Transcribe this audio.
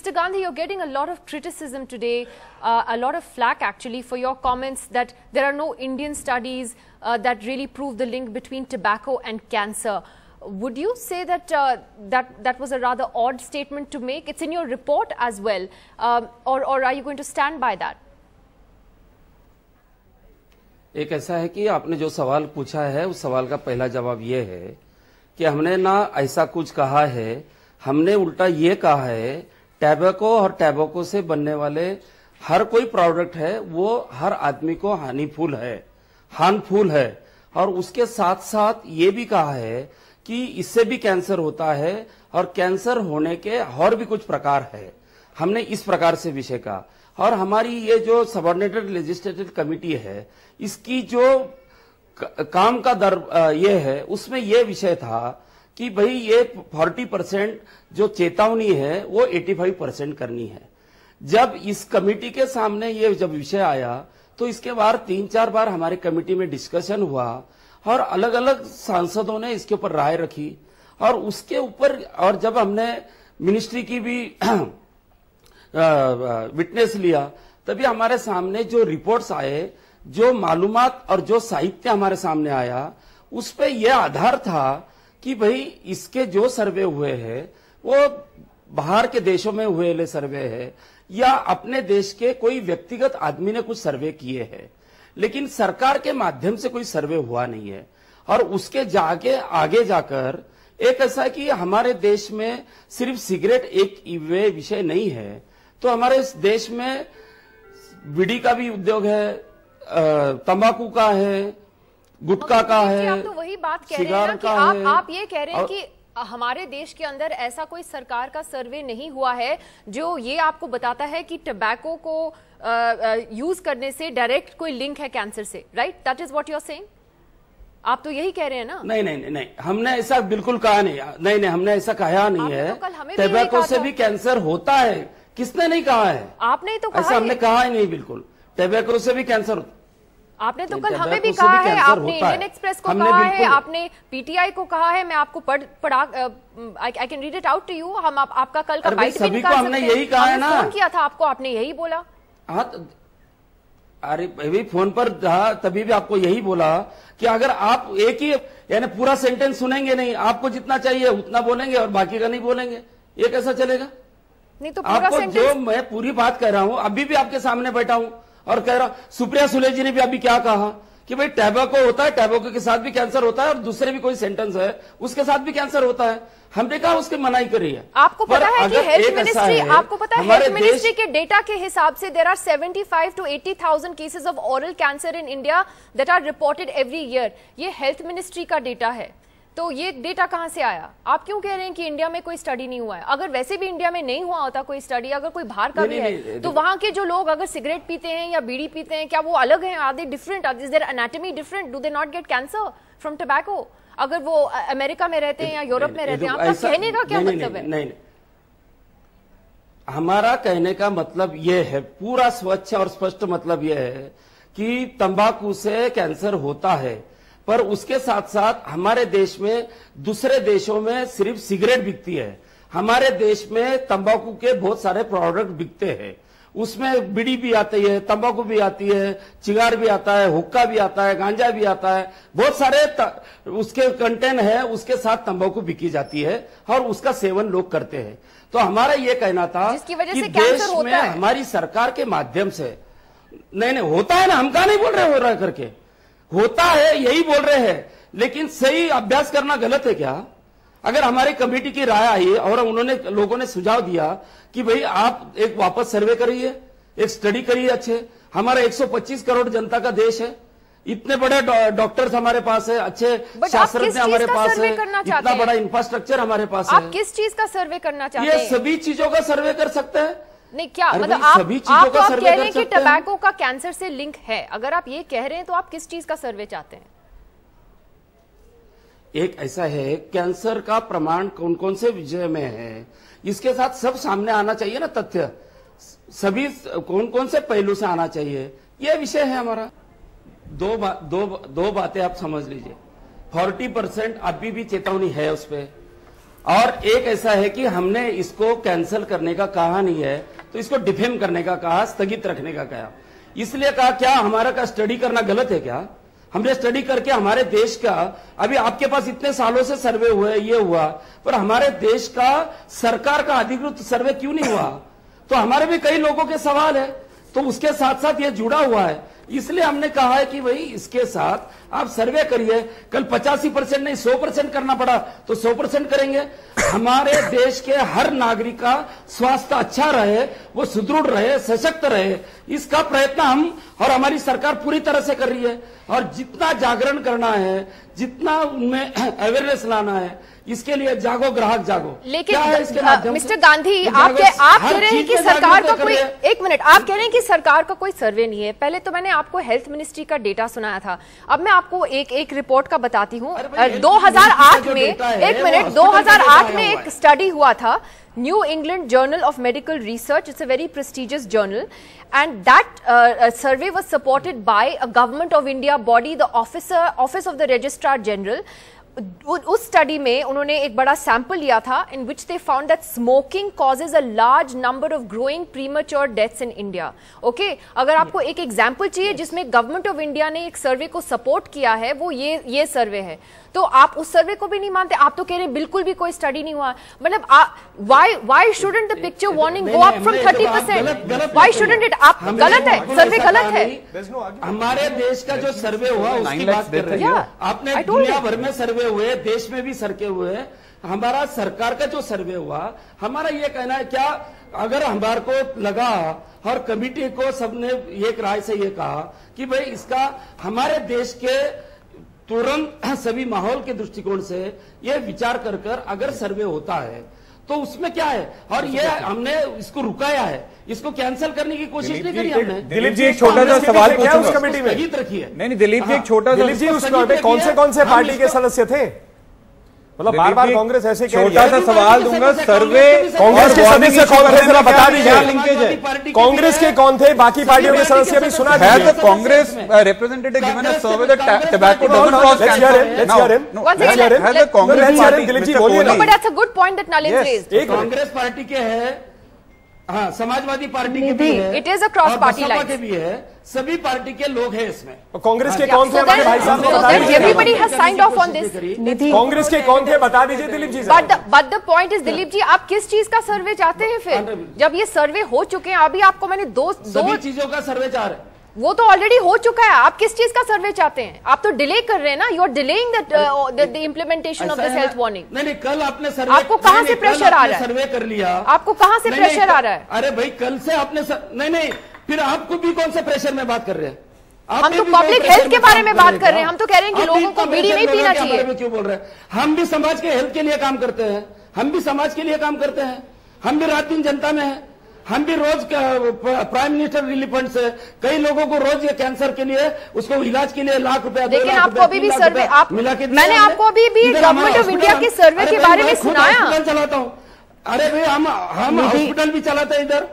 Mr. Gandhi, you're getting a lot of criticism today, a lot of flack actually for your comments that there are no Indian studies that really prove the link between tobacco and cancer. Would you say that that was a rather odd statement to make? It's in your report as well, or are you going to stand by that? एक ऐसा है कि आपने जो सवाल पूछा है उस सवाल का पहला जवाब ये है कि हमने ना ऐसा कुछ कहा है, हमने उल्टा ये कहा है टैबेको और टैबेको से बनने वाले हर कोई प्रोडक्ट है वो हर आदमी को हार्मफुल है और उसके साथ साथ ये भी कहा है कि इससे भी कैंसर होता है और कैंसर होने के और भी कुछ प्रकार है। हमने इस प्रकार से विषय का और हमारी ये जो सबऑर्डिनेटेड लेजिस्लेटिव कमिटी है इसकी जो काम का दर ये है उसमें ये विषय था कि भाई ये 40% जो चेतावनी है वो 85% करनी है। जब इस कमेटी के सामने ये जब विषय आया तो इसके बाद 3-4 बार हमारे कमेटी में डिस्कशन हुआ और अलग अलग सांसदों ने इसके ऊपर राय रखी और उसके ऊपर और जब हमने मिनिस्ट्री की भी विटनेस लिया तभी हमारे सामने जो रिपोर्ट्स आए, जो मालूमात और जो साहित्य हमारे सामने आया उस पे यह आधार था कि भाई इसके जो सर्वे हुए हैं वो बाहर के देशों में हुए सर्वे है या अपने देश के कोई व्यक्तिगत आदमी ने कुछ सर्वे किए हैं, लेकिन सरकार के माध्यम से कोई सर्वे हुआ नहीं है। और उसके जाके आगे जाकर एक ऐसा है कि हमारे देश में सिर्फ सिगरेट एक विषय नहीं है, तो हमारे इस देश में बीड़ी का भी उद्योग है, तंबाकू का है, गुटखा का है, आप तो वही बात कह रहे हैं ना कि आप ये कह रहे हैं कि हमारे देश के अंदर ऐसा कोई सरकार का सर्वे नहीं हुआ है जो ये आपको बताता है कि टबैको को यूज करने से डायरेक्ट कोई लिंक है कैंसर से, right? That is what you are saying. आप तो यही कह रहे हैं ना? नहीं, हमने ऐसा बिल्कुल कहा नहीं, हमने ऐसा कहा नहीं है। टबैको से भी कैंसर होता है, किसने नहीं कहा है? आपने तो कहा ऐसा हमने कहा ही नहीं, बिल्कुल टबैको से भी कैंसर होता है। आपने तो कल हमें भी कहा है, आपने इंडियन एक्सप्रेस को कहा है, आपने पीटीआई को कहा है। मैं आपको पढ़ा I can read it out to you. हम आपका कल का बाइट भी निकाल सकते हैं। हमने यही कहा है ना, फोन किया था आपको, आपने यही बोला। हाँ, अरे भाई फोन पर था तभी भी आपको यही बोला कि अगर आप एक ही यानी पूरा सेंटेंस सुनेंगे नहीं, आपको जितना चाहिए उतना बोलेंगे और बाकी का नहीं बोलेंगे, ये कैसा चलेगा? नहीं तो पूरा आपको जो मैं पूरी बात कह रहा हूं, अभी भी आपके सामने बैठा हूं और कह रहा, सुप्रिया सुले जी ने भी अभी क्या कहा कि भाई टैबेको होता है, टैबेको के साथ भी कैंसर होता है और दूसरे भी कोई सेंटेंस है उसके साथ भी कैंसर होता है। हमने कहा उसकी मनाई करी है। आपको पता है कि हेल्थ मिनिस्ट्री, आपको पता है हेल्थ मिनिस्ट्री के डेटा के हिसाब से there are 75 to 80,000 cases of oral cancer in India that are reported every year. ये हेल्थ मिनिस्ट्री का डेटा है, तो ये डेटा कहां से आया? आप क्यों कह रहे हैं कि इंडिया में कोई स्टडी नहीं हुआ है? अगर वैसे भी इंडिया में नहीं हुआ होता कोई स्टडी, अगर कोई बाहर का भी है तो वहां के जो लोग अगर सिगरेट पीते हैं या बीड़ी पीते हैं, क्या वो अलग हैं? Are they different? Is there anatomy different? Do they not get cancer from tobacco? अगर वो अमेरिका में रहते हैं या यूरोप में रहते हैं, आपका कहने का क्या मतलब है? नहीं, हमारा कहने का मतलब ये है, पूरा स्वच्छ और स्पष्ट मतलब ये है कि तंबाकू से कैंसर होता है, पर उसके साथ साथ हमारे देश में दूसरे देशों में सिर्फ सिगरेट बिकती है, हमारे देश में तंबाकू के बहुत सारे प्रोडक्ट बिकते हैं। उसमें बीड़ी भी आती है, तंबाकू भी आती है, चिगार भी आता है, हुक्का भी आता है, गांजा भी आता है, बहुत सारे उसके कंटेंट है, उसके साथ तंबाकू बिकी जाती है और उसका सेवन लोग करते हैं। तो हमारा ये कहना था कि देश में हमारी सरकार के माध्यम से नहीं होता है ना, हम कहा नहीं बोल रहे हो रहा करके, होता है यही बोल रहे हैं, लेकिन सही अभ्यास करना गलत है क्या? अगर हमारी कमेटी की राय आई और उन्होंने लोगों ने सुझाव दिया कि भाई आप एक वापस सर्वे करिए, एक स्टडी करिए अच्छे, हमारा 125 करोड़ जनता का देश है, इतने बड़े डॉक्टर्स हमारे पास है, अच्छे शास्त्रज्ञ हमारे पास है, इतना बड़ा इंफ्रास्ट्रक्चर हमारे पास है। आप किस चीज का सर्वे करना चाहते हैं? ये सभी चीजों का सर्वे कर सकते हैं। नहीं क्या मतलब आप कह रहे हैं कि टबैको का कैंसर से लिंक है? अगर आप ये कह रहे हैं तो आप किस चीज का सर्वे चाहते हैं? एक ऐसा है, कैंसर का प्रमाण कौन कौन से विषय में है, इसके साथ सब सामने आना चाहिए ना, तथ्य सभी कौन कौन से पहलू से आना चाहिए, यह विषय है हमारा। दो बातें आप समझ लीजिए। 40% अभी भी चेतावनी है उस पर, और एक ऐसा है कि हमने इसको कैंसिल करने का कहा नहीं है, तो इसको डिफेम करने का कहा, स्थगित रखने का कहा। इसलिए कहा क्या हमारा का स्टडी करना गलत है क्या? हमने स्टडी करके हमारे देश का, अभी आपके पास इतने सालों से सर्वे हुए, ये हुआ, पर हमारे देश का सरकार का अधिकृत सर्वे क्यों नहीं हुआ? तो हमारे भी कई लोगों के सवाल है, तो उसके साथ साथ ये जुड़ा हुआ है। इसलिए हमने कहा है कि भाई इसके साथ आप सर्वे करिए। कल 85% नहीं 100% करना पड़ा तो 100% करेंगे। हमारे देश के हर नागरिक का स्वास्थ्य अच्छा रहे, वो सुदृढ़ रहे, सशक्त रहे, इसका प्रयत्न हम और हमारी सरकार पूरी तरह से कर रही है। और जितना जागरण करना है, जितना उनमें अवेयरनेस लाना है, इसके लिए जागो ग्राहक जागो। लेकिन मिस्टर गांधी, आप कह रहे हैं कि सरकार का कोई, एक मिनट, आप कह रहे हैं कि सरकार का कोई सर्वे नहीं है। पहले तो मैंने आपको हेल्थ मिनिस्ट्री का डेटा सुनाया था, अब मैं आपको एक रिपोर्ट का बताती हूँ। 2008 में, एक मिनट, 2008 में एक स्टडी हुआ था, new England journal of medical research, it's a very prestigious journal, and that survey was supported by a government of India body, the office of the registrar general. उस स्टडी में उन्होंने एक बड़ा sample लिया था, in which they found that smoking causes a large number of growing premature deaths in India. Okay, अगर आपको एक एग्जांपल चाहिए जिसमें गवर्नमेंट ऑफ इंडिया ने एक सर्वे को सपोर्ट किया है, वो ये सर्वे है, तो आप उस सर्वे को भी नहीं मानते। आप तो कह रहे हैं बिल्कुल भी कोई स्टडी नहीं हुआ। मतलब why shouldn't the picture warning go up from 30%? Why shouldn't it? आप गलत है, सर्वे गलत है। हमारे देश का जो सर्वे हुआ उसकी बात कर रहे हैं। आपने दुनिया भर में सर्वे हुए, देश में भी सर्वे हुए, हमारा सरकार का जो सर्वे हुआ, हमारा ये कहना है क्या, अगर हमारे को लगा और कमिटी को सबने एक राय से ये कहा कि भाई इसका हमारे देश के तुरंत सभी माहौल के दृष्टिकोण से ये विचार कर अगर सर्वे होता है तो उसमें क्या है, और ये हमने इसको रुकाया है, इसको कैंसिल करने की कोशिश नहीं करी हमने। दिलीप जी, एक छोटा सा सवाल पूछूंगा उस कमेटी में, रखिए। नहीं दिलीप जी, एक छोटा सा, दिलीप जी उसमें कौन से पार्टी के सदस्य थे? मतलब बार बार कांग्रेस ऐसे छोटा सा सवाल दूंगा, सर्वे कांग्रेस के सदस्य कौन थे जरा बता दीजिए। कांग्रेस के कौन थे, बाकी पार्टियों के सदस्य भी सुना है तो Congress representative given a survey that tobacco doesn't cause cancer. Dilip ji बोलिए ना। But that's a good point that Nalin raised. एक कांग्रेस पार्टी के है, हाँ, समाजवादी पार्टी के भी है, it is a cross party line के भी है, सभी पार्टी के लोग हैं इसमें। कांग्रेस के कौन थे हमारे भाई साहब? Everybody has signed off on this. Congress के कौन थे बता दीजिए Dilip ji. But the point is, Dilip ji, आप किस चीज का सर्वे चाहते हैं फिर, जब ये सर्वे हो चुके हैं? अभी आपको मैंने दो चीजों का सर्वे चाह रहे हैं, वो तो ऑलरेडी हो चुका है। आप किस चीज का सर्वे चाहते हैं? आप तो डिले कर रहे हैं ना, you are delaying the implementation of this health warning. नहीं, कल आपने सर्वे, आपको कहाँ से प्रेशर आ रहा है? सर्वे कर लिया, आपको कहाँ से प्रेशर आ रहा है? अरे भाई, कल से आपने नहीं, फिर आपको भी कौन से प्रेशर में बात कर रहे हैं? हम तो पब्लिक हेल्थ के बारे में बात कर रहे हैं। हम तो कह रहे हैं कि लोगों को बीड़ी नहीं पीना चाहिए। क्यों बोल रहे हैं? हम भी समाज के हेल्थ के लिए काम करते हैं, हम भी समाज के लिए काम करते हैं, हम भी रात दिन जनता में हैं, हम भी रोज प्राइम मिनिस्टर रिलीफ फंड से कई लोगों को रोज ये कैंसर के लिए, उसको इलाज के लिए लाख रुपया, लेकिन आपको अभी भी सर्वे, मैंने आपको अभी भी गवर्नमेंट ऑफ इंडिया के सर्वे के बारे में सुनाया। चलाता हूँ, अरे भाई हम हॉस्पिटल भी चलाते हैं इधर,